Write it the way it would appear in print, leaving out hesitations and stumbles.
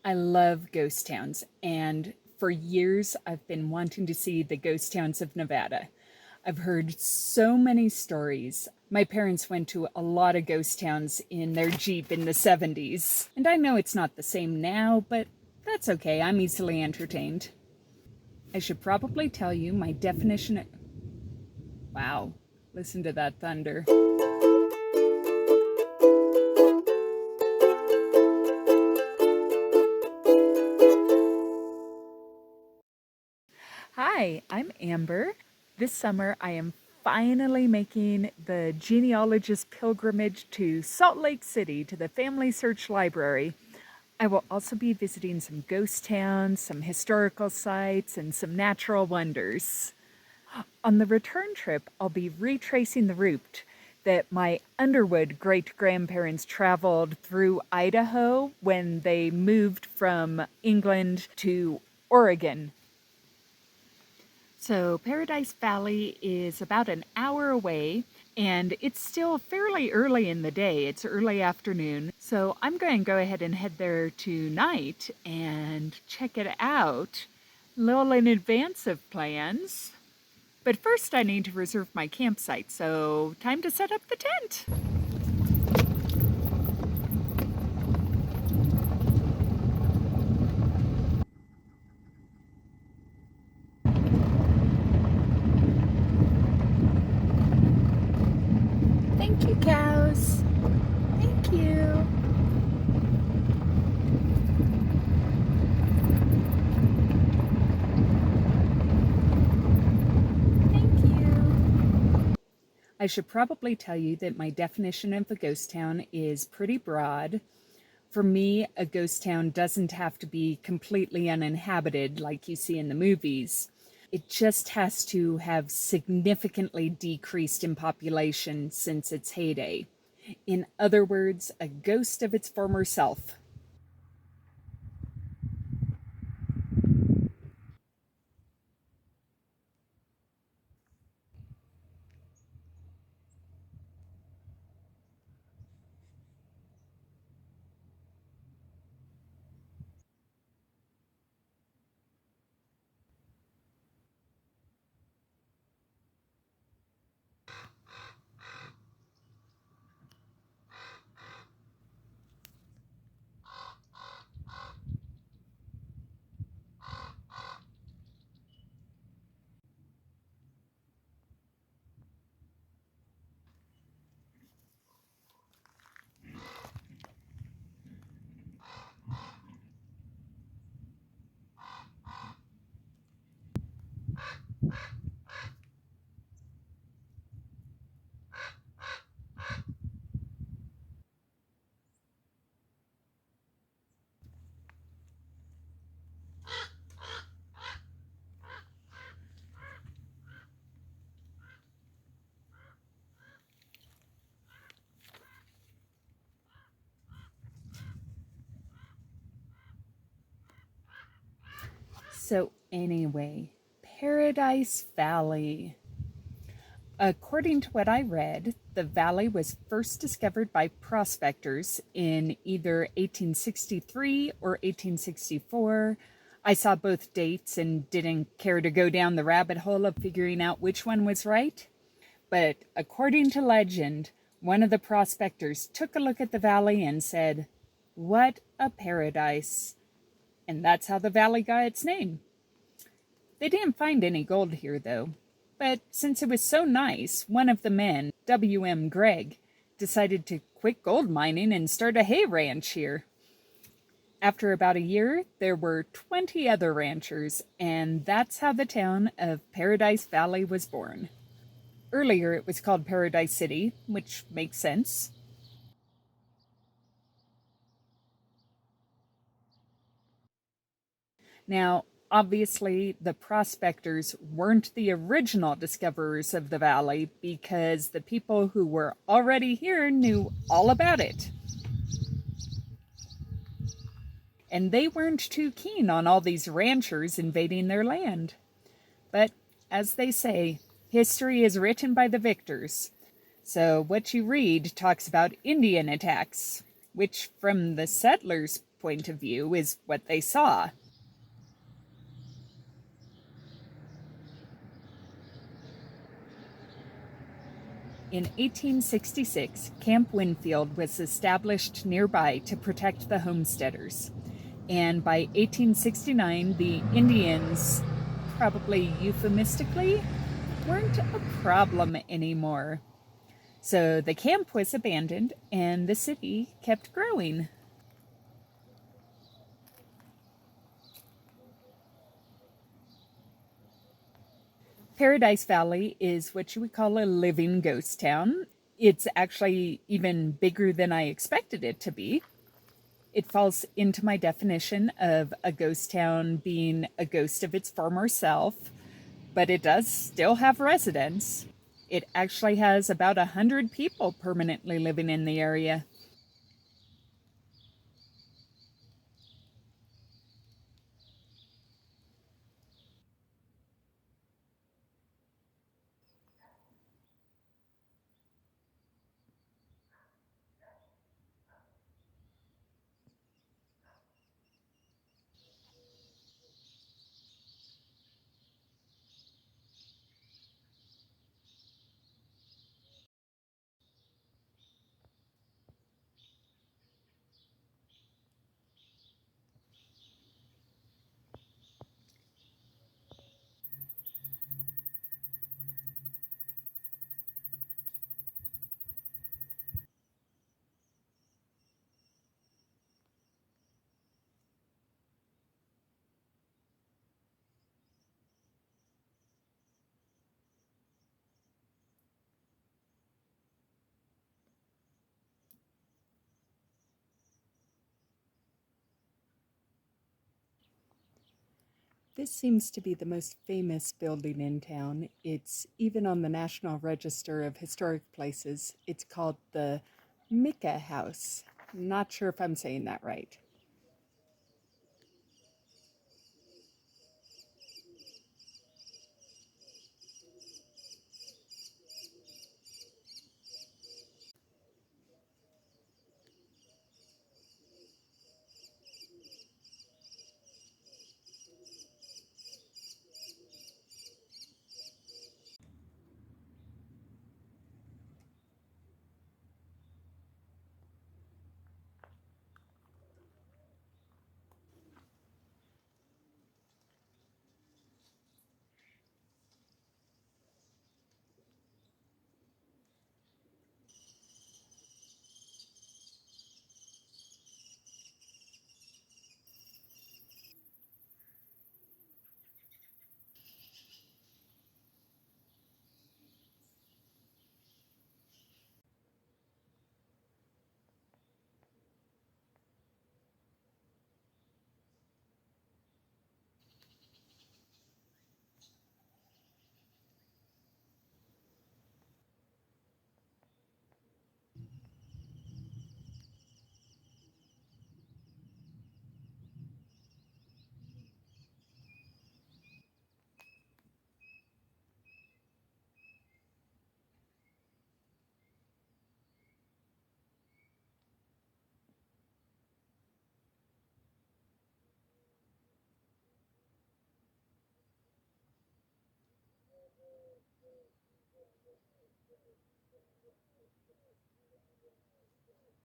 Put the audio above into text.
I love ghost towns, and for years I've been wanting to see the ghost towns of Nevada. I've heard so many stories. My parents went to a lot of ghost towns in their Jeep in the 70s. And I know it's not the same now, but that's okay. I'm easily entertained. I should probably tell you my definition of... Wow, listen to that thunder. Hi, I'm Amber. This summer I am finally making the genealogist pilgrimage to Salt Lake City to the Family Search Library. I will also be visiting some ghost towns, some historical sites, and some natural wonders. On the return trip, I'll be retracing the route that my Underwood great grandparents traveled through Idaho when they moved from England to Oregon. So Paradise Valley is about an hour away, and it's still fairly early in the day. It's early afternoon. So I'm going to go ahead and head there tonight and check it out a little in advance of plans. But first I need to reserve my campsite, so time to set up the tent. Thank you, cows. Thank you. Thank you. I should probably tell you that my definition of a ghost town is pretty broad. For me, a ghost town doesn't have to be completely uninhabited like you see in the movies. It just has to have significantly decreased in population since its heyday. In other words, a ghost of its former self. So, anyway, Paradise Valley. According to what I read, the valley was first discovered by prospectors in either 1863 or 1864. I saw both dates and didn't care to go down the rabbit hole of figuring out which one was right. But according to legend, one of the prospectors took a look at the valley and said, "What a paradise." And that's how the valley got its name. They didn't find any gold here, though. But since it was so nice, one of the men, W.M. Gregg, decided to quit gold mining and start a hay ranch here. After about a year, there were 20 other ranchers, and that's how the town of Paradise Valley was born. Earlier, it was called Paradise City, which makes sense. Now, obviously, the prospectors weren't the original discoverers of the valley because the people who were already here knew all about it. And they weren't too keen on all these ranchers invading their land. But, as they say, history is written by the victors. So what you read talks about Indian attacks, which from the settlers' point of view is what they saw. In 1866, Camp Winfield was established nearby to protect the homesteaders. And by 1869, the Indians, probably euphemistically, weren't a problem anymore. So the camp was abandoned and the city kept growing. Paradise Valley is what you would call a living ghost town. It's actually even bigger than I expected it to be. It falls into my definition of a ghost town being a ghost of its former self, but it does still have residents. It actually has about 100 people permanently living in the area. This seems to be the most famous building in town. It's even on the National Register of Historic Places. It's called the Micca House. Not sure if I'm saying that right.